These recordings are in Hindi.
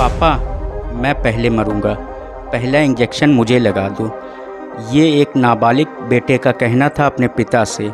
पापा, मैं पहले मरूंगा, पहला इंजेक्शन मुझे लगा दो। ये एक नाबालिग बेटे का कहना था अपने पिता से।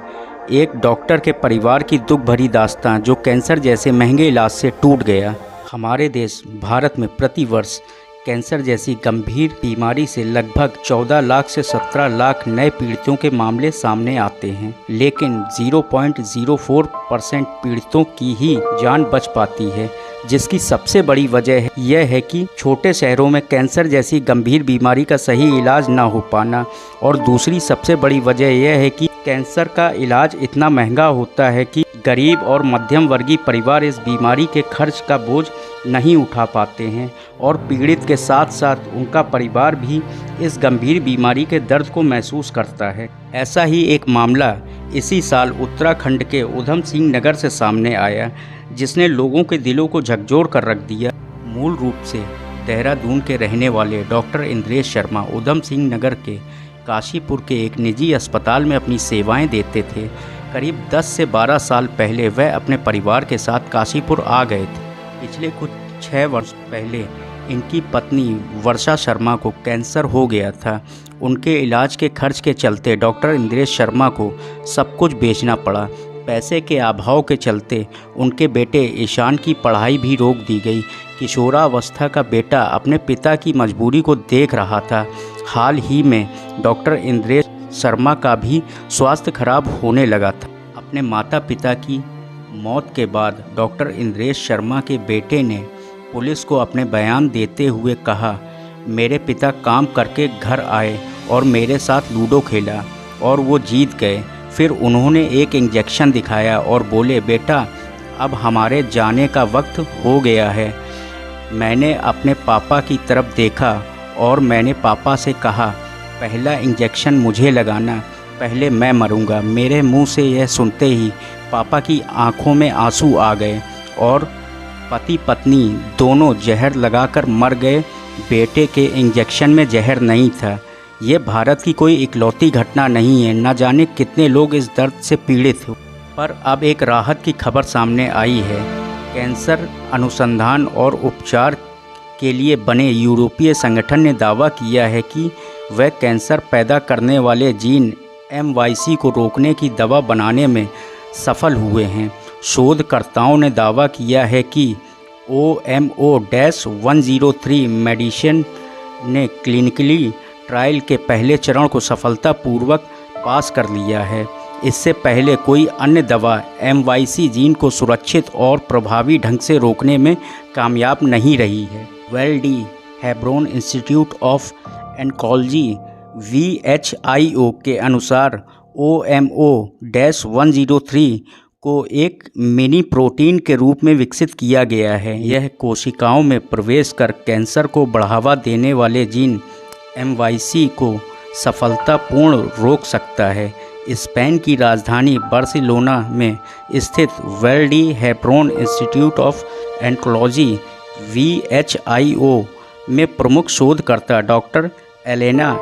एक डॉक्टर के परिवार की दुख भरी दास्तां जो कैंसर जैसे महंगे इलाज से टूट गया। हमारे देश भारत में प्रतिवर्ष कैंसर जैसी गंभीर बीमारी से लगभग 14 लाख से 17 लाख नए पीड़ितों के मामले सामने आते हैं, लेकिन 0.04% पीड़ितों की ही जान बच पाती है, जिसकी सबसे बड़ी वजह यह है कि छोटे शहरों में कैंसर जैसी गंभीर बीमारी का सही इलाज न हो पाना। और दूसरी सबसे बड़ी वजह यह है कि कैंसर का इलाज इतना महंगा होता है कि गरीब और मध्यम वर्गीय परिवार इस बीमारी के खर्च का बोझ नहीं उठा पाते हैं, और पीड़ित के साथ साथ उनका परिवार भी इस गंभीर बीमारी के दर्द को महसूस करता है। ऐसा ही एक मामला इसी साल उत्तराखंड के ऊधम सिंह नगर से सामने आया, जिसने लोगों के दिलों को झकझोर कर रख दिया। मूल रूप से देहरादून के रहने वाले डॉक्टर इंद्रेश शर्मा ऊधम सिंह नगर के काशीपुर के एक निजी अस्पताल में अपनी सेवाएं देते थे। करीब 10 से 12 साल पहले वह अपने परिवार के साथ काशीपुर आ गए थे। पिछले कुछ 6 वर्ष पहले इनकी पत्नी वर्षा शर्मा को कैंसर हो गया था। उनके इलाज के खर्च के चलते डॉक्टर इंद्रेश शर्मा को सब कुछ बेचना पड़ा। पैसे के अभाव के चलते उनके बेटे ईशान की पढ़ाई भी रोक दी गई। किशोरावस्था का बेटा अपने पिता की मजबूरी को देख रहा था। हाल ही में डॉक्टर इंद्रेश शर्मा का भी स्वास्थ्य खराब होने लगा था। अपने माता पिता की मौत के बाद डॉक्टर इंद्रेश शर्मा के बेटे ने पुलिस को अपने बयान देते हुए कहा, मेरे पिता काम करके घर आए और मेरे साथ लूडो खेला और वो जीत गए। फिर उन्होंने एक इंजेक्शन दिखाया और बोले, बेटा अब हमारे जाने का वक्त हो गया है। मैंने अपने पापा की तरफ देखा और मैंने पापा से कहा, पहला इंजेक्शन मुझे लगाना, पहले मैं मरूंगा। मेरे मुंह से यह सुनते ही पापा की आंखों में आंसू आ गए और पति पत्नी दोनों जहर लगाकर मर गए। बेटे के इंजेक्शन में जहर नहीं था। ये भारत की कोई इकलौती घटना नहीं है, न जाने कितने लोग इस दर्द से पीड़ित हो। पर अब एक राहत की खबर सामने आई है। कैंसर अनुसंधान और उपचार के लिए बने यूरोपीय संगठन ने दावा किया है कि वह कैंसर पैदा करने वाले जीन MYC को रोकने की दवा बनाने में सफल हुए हैं। शोधकर्ताओं ने दावा किया है कि OMO-103 मेडिसिन ने क्लिनिकली ट्रायल के पहले चरण को सफलतापूर्वक पास कर लिया है। इससे पहले कोई अन्य दवा MYC जीन को सुरक्षित और प्रभावी ढंग से रोकने में कामयाब नहीं रही है। Well D Hebron institute of oncology VHIO के अनुसार OMO-103 को एक मिनी प्रोटीन के रूप में विकसित किया गया है। यह कोशिकाओं में प्रवेश कर कैंसर को बढ़ावा देने वाले जीन MYC को सफलतापूर्ण रोक सकता है। स्पेन की राजधानी बार्सिलोना में स्थित well D Hebron institute of oncology VHIO में प्रमुख शोधकर्ता डॉक्टर एलेना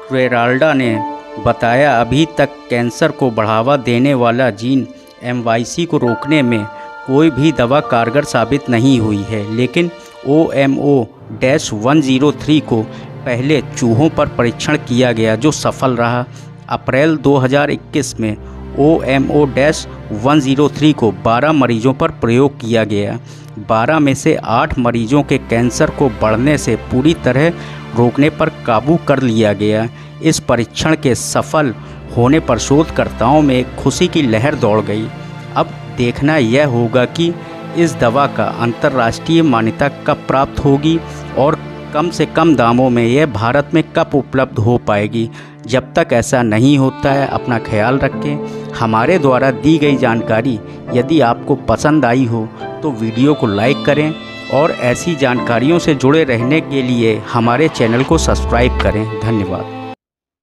ग्रेराल्डा ने बताया, अभी तक कैंसर को बढ़ावा देने वाला जीन MYC को रोकने में कोई भी दवा कारगर साबित नहीं हुई है, लेकिन OMO-103 को पहले चूहों पर परीक्षण किया गया जो सफल रहा। अप्रैल 2021 में OMO-103 को 12 मरीजों पर प्रयोग किया गया। 12 में से 8 मरीजों के कैंसर को बढ़ने से पूरी तरह रोकने पर काबू कर लिया गया। इस परीक्षण के सफल होने पर शोधकर्ताओं में खुशी की लहर दौड़ गई। अब देखना यह होगा कि इस दवा का अंतर्राष्ट्रीय मान्यता कब प्राप्त होगी और कम से कम दामों में यह भारत में कब उपलब्ध हो पाएगी। जब तक ऐसा नहीं होता है, अपना ख्याल रखें। हमारे द्वारा दी गई जानकारी यदि आपको पसंद आई हो तो वीडियो को लाइक करें और ऐसी जानकारियों से जुड़े रहने के लिए हमारे चैनल को सब्सक्राइब करें। धन्यवाद।